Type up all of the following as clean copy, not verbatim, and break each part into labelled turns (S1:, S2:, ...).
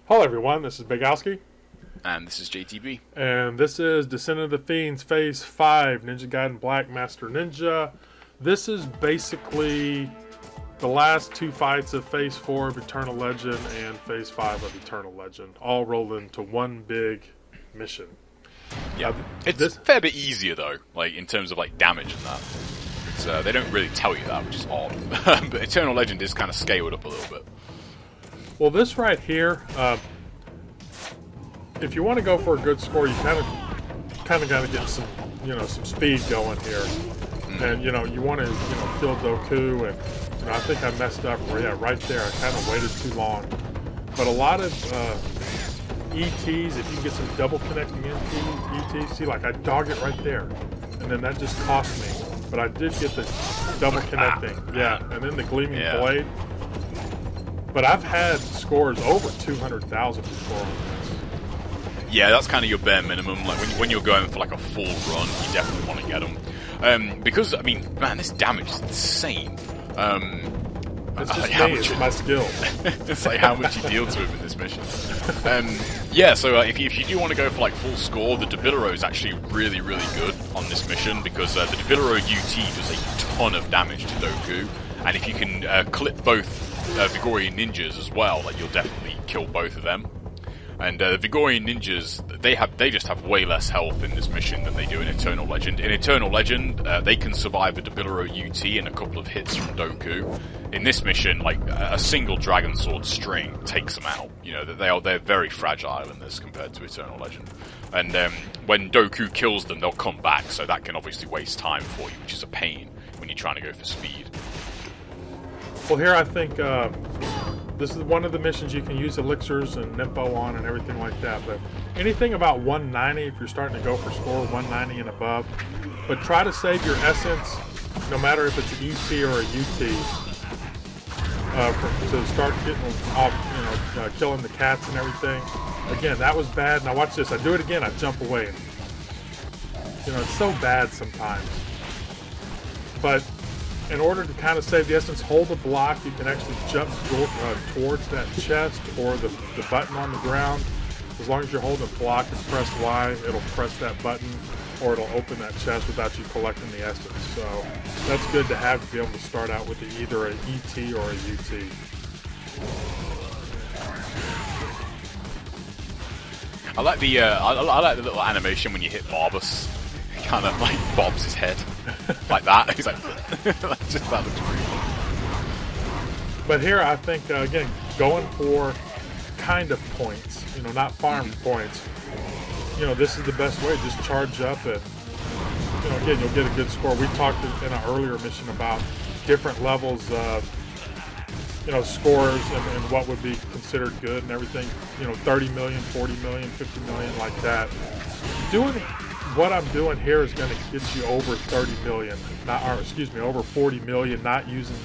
S1: Hello everyone, this is xBIGALSKIx,
S2: And this is JTB.
S1: and this is Descent of the Fiends Phase 5, Ninja Gaiden Black Master Ninja. This is basically the last two fights of Phase 4 of Eternal Legend and Phase 5 of Eternal Legend, all rolled into one big mission.
S2: Yeah, it's a fair bit easier though, like in terms of like damage and that. It's, they don't really tell you that, which is odd. But Eternal Legend is kind of scaled up a little bit.
S1: Well, this right here, if you want to go for a good score, you kind of got to get some, some speed going here. And you want to, kill Doku, and I think I messed up. Right there, I kind of waited too long. But a lot of ETs, if you get some double connecting ETs, see, like I dog it right there, and then that just cost me. But I did get the double connecting, and then the gleaming blade. But I've had scores over 200,000 before on this.
S2: Yeah, that's kind of your bare minimum. Like when you're going for like a full run, you definitely want to get them. Because I mean, man, this damage is insane.
S1: It's just me, it's my skill.
S2: It's like how much you deal to him in this mission. So if you do want to go for like full score, the Debilero is actually really, really good on this mission because the Debilero UT does a ton of damage to Doku, and if you can clip both Vigorian ninjas as well, like you'll definitely kill both of them. And the Vigorian ninjas, they just have way less health in this mission than they do in Eternal Legend. In Eternal Legend, they can survive a Debilero UT and a couple of hits from Doku. In this mission, like a single Dragon Sword string takes them out. You know, they're very fragile in this compared to Eternal Legend. And when Doku kills them, they'll come back, so that can obviously waste time for you, which is a pain when you're trying to go for speed.
S1: Well, here I think this is one of the missions you can use Elixirs and Ninpo on and everything like that. But anything about 190, if you're starting to go for score 190 and above, but try to save your essence, no matter if it's an ET or a UT, to start getting off, killing the cats and everything. Again, that was bad. Now watch this. I do it again. I jump away. It's so bad sometimes. But in order to kind of save the essence, hold the block. You can actually jump towards that chest or the button on the ground. As long as you're holding the block and press Y, it'll press that button or it'll open that chest without you collecting the essence. So that's good to have to be able to start out with either an ET or a UT.
S2: I like the little animation when you hit Marbus. He kind of like bobs his head like that. He's like, that looks pretty fun.
S1: But here, I think again, going for kind of points, not farm points. This is the best way. Just charge up and again, you'll get a good score. We talked in an earlier mission about different levels of scores and what would be considered good and everything. 30 million, 40 million, 50 million, like that. Doing what I'm doing here is going to get you over 30 million, over 40 million, not using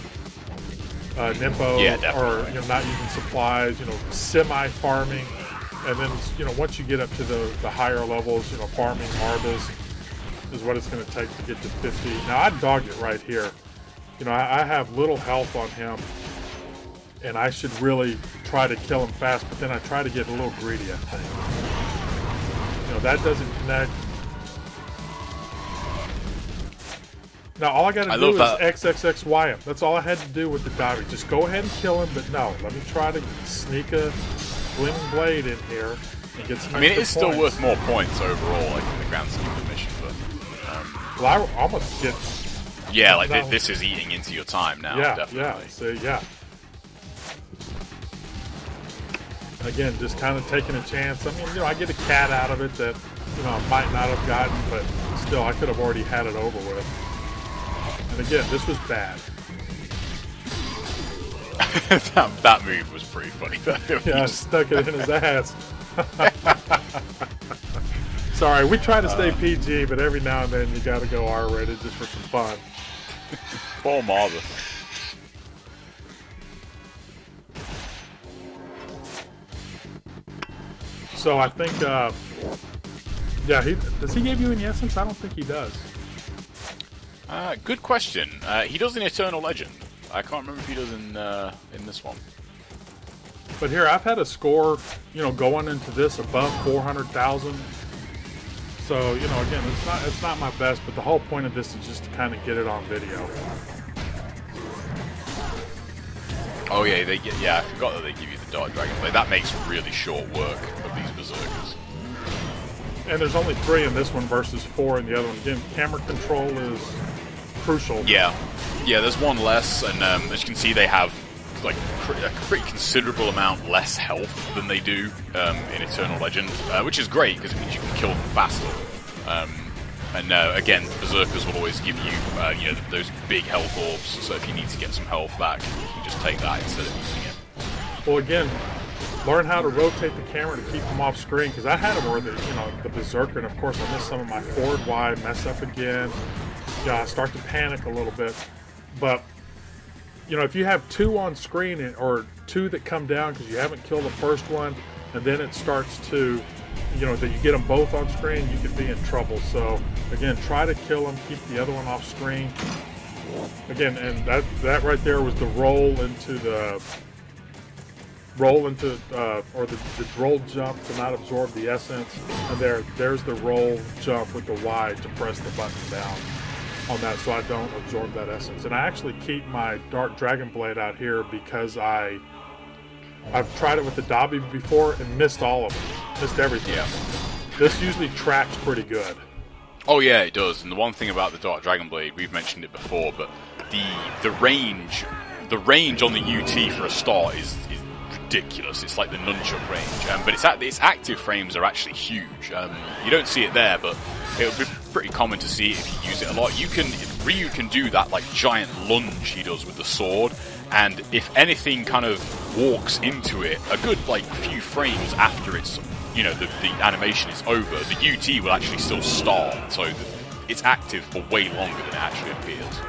S1: Ninpo or not using supplies, semi-farming, and then once you get up to the higher levels, farming Marbus is what it's going to take to get to 50. Now I dog it right here. I have little health on him, and I should really try to kill him fast, but then I try to get a little greedy, I think. That doesn't connect. Now all I got to do is XXXY him. That's all I had to do with the diving. Just go ahead and kill him, but no, let me try to sneak a gleaming blade in here and get some.
S2: I mean, it is still worth more points overall, like in the grand scheme of the mission. But
S1: well, I almost get.
S2: Yeah, like this is eating into your time now.
S1: Yeah,
S2: definitely.
S1: Again, just kind of taking a chance. I mean, I get a cat out of it that I might not have gotten, but still, I could have already had it over with. And again, this was bad.
S2: that move was pretty funny.
S1: Yeah, I stuck it in his ass. Sorry, we try to stay PG, but every now and then you got to go R-rated just for some fun.
S2: Poor Marvin.
S1: So I think, does he give you any essence? I don't think he does.
S2: Good question. He does in Eternal Legend. I can't remember if he does in this one.
S1: But here, I've had a score, you know, going into this above 400,000. So, you know, again, it's not my best, but the whole point of this is just to kind of get it on video.
S2: Oh yeah, I forgot that they give you the Dark Dragon Blade. That makes really short work of these Berserkers.
S1: And there's only 3 in this one versus 4 in the other one. Again, camera control is crucial.
S2: Yeah, there's one less, and as you can see, they have like a pretty considerable amount less health than they do in Eternal Legend, which is great because it means you can kill them faster. And again, Berserkers will always give you, you know, those big health orbs. So if you need to get some health back, you can just take that instead of using it.
S1: Well, again, learn how to rotate the camera to keep them off screen, because I had them where the Berserker, and of course I missed some of my forward wide, mess up again. Yeah, I start to panic a little bit, but you know, if you have 2 on screen or 2 that come down because you haven't killed the first one, and then it starts to, you know, that you get them both on screen, you could be in trouble. So again, try to kill them, keep the other one off screen. Again, and that right there was the roll into the roll jump to not absorb the essence, and there's the roll jump with the Y to press the button down on that so I don't absorb that essence. And I actually keep my Dark Dragon Blade out here because I've tried it with the Dobby before and missed all of it. Missed everything.
S2: Yeah.
S1: This usually tracks pretty good.
S2: Oh yeah, it does. And the one thing about the Dark Dragon Blade, we've mentioned it before, but the range on the UT for a start is ridiculous. It's like the nunchuck range, but its active frames are actually huge. You don't see it there, but it would be pretty common to see if you use it a lot. Ryu can do that like giant lunge he does with the sword, and if anything kind of walks into it a good like few frames after it's, you know, the animation is over, the UT will actually still start, so it's active for way longer than it actually appears.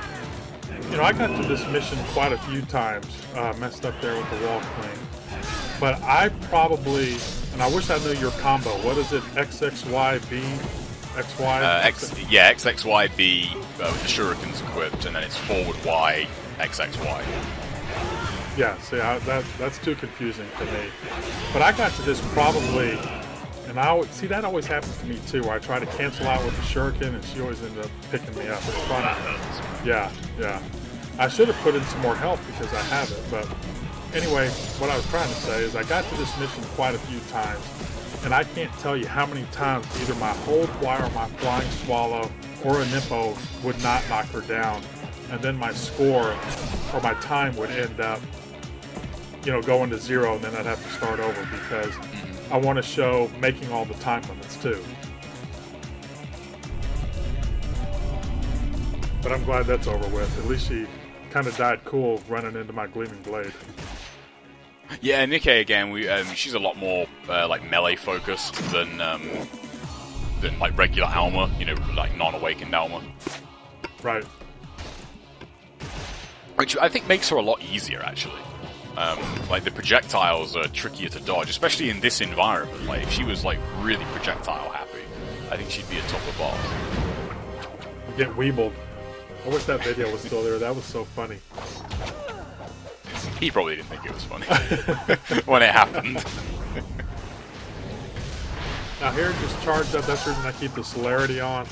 S1: You know, I got to this mission quite a few times, messed up there with the wall clean. But I probably, and I wish I knew your combo. What is it? XXYB? XY?
S2: Yeah, XXYB with the shurikens equipped, and then it's forward Y, XXY.
S1: Yeah, see, that's too confusing for me. But I got to this probably, and that always happens to me too, where I try to cancel out with the shuriken, and she always ends up picking me up. It's funny. Yeah. I should have put in some more help because I have it, but anyway, what I was trying to say is I got to this mission quite a few times, and I can't tell you how many times either my hold wire or my flying swallow or a Ninpo would not knock her down, and then my score or my time would end up, you know, going to 0, and then I'd have to start over because I want to show making all the time limits too. But I'm glad that's over with. At least she kind of died cool running into my gleaming blade.
S2: Yeah, Nicchae again. She's a lot more like melee focused than like regular Alma. You know, like non-awakened Alma.
S1: Right.
S2: Which I think makes her a lot easier, actually. Like the projectiles are trickier to dodge, especially in this environment. Like if she was like really projectile happy, I think she'd be a tougher boss.
S1: Get weebled. I wish that video was still there. That was so funny.
S2: He probably didn't think it was funny when it happened.
S1: Now here, just charged up. That's the reason I keep the celerity on.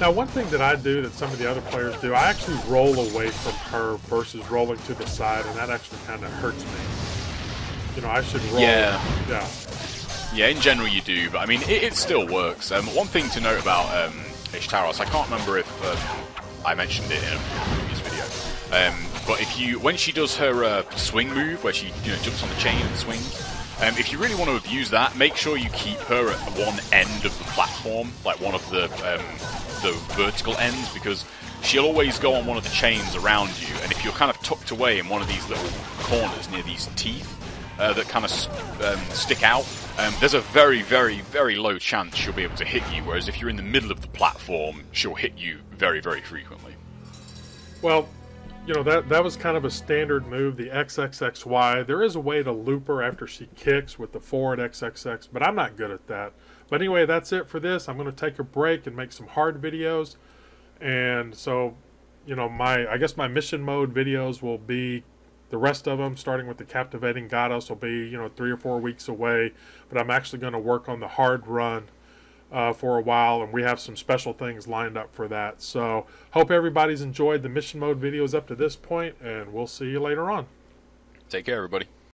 S1: Now, one thing that I do that some of the other players do, I actually roll away from her versus rolling to the side, and that actually kind of hurts me. You know, I should roll.
S2: Yeah. Yeah, in general you do, but I mean, it still works. One thing to note about Ishtaros, I can't remember if I mentioned it in a previous video, but when she does her swing move, where she jumps on the chain and swings, if you really want to abuse that, make sure you keep her at one end of the platform, like one of the vertical ends, because she'll always go on one of the chains around you, and if you're kind of tucked away in one of these little corners near these teeth that kind of stick out, there's a very, very, very low chance she'll be able to hit you, whereas if you're in the middle of the platform, she'll hit you very, very frequently.
S1: Well, you know, that was kind of a standard move, the XXXY. There is a way to loop her after she kicks with the forward XXX, but I'm not good at that. But anyway, that's it for this. I'm going to take a break and make some hard videos. And so, you know, I guess my mission mode videos will be The rest of them, starting with the Captivating Goddess, will be, you know, 3 or 4 weeks away. But I'm actually going to work on the hard run for a while, and we have some special things lined up for that. So hope everybody's enjoyed the mission mode videos up to this point, and we'll see you later on.
S2: Take care, everybody.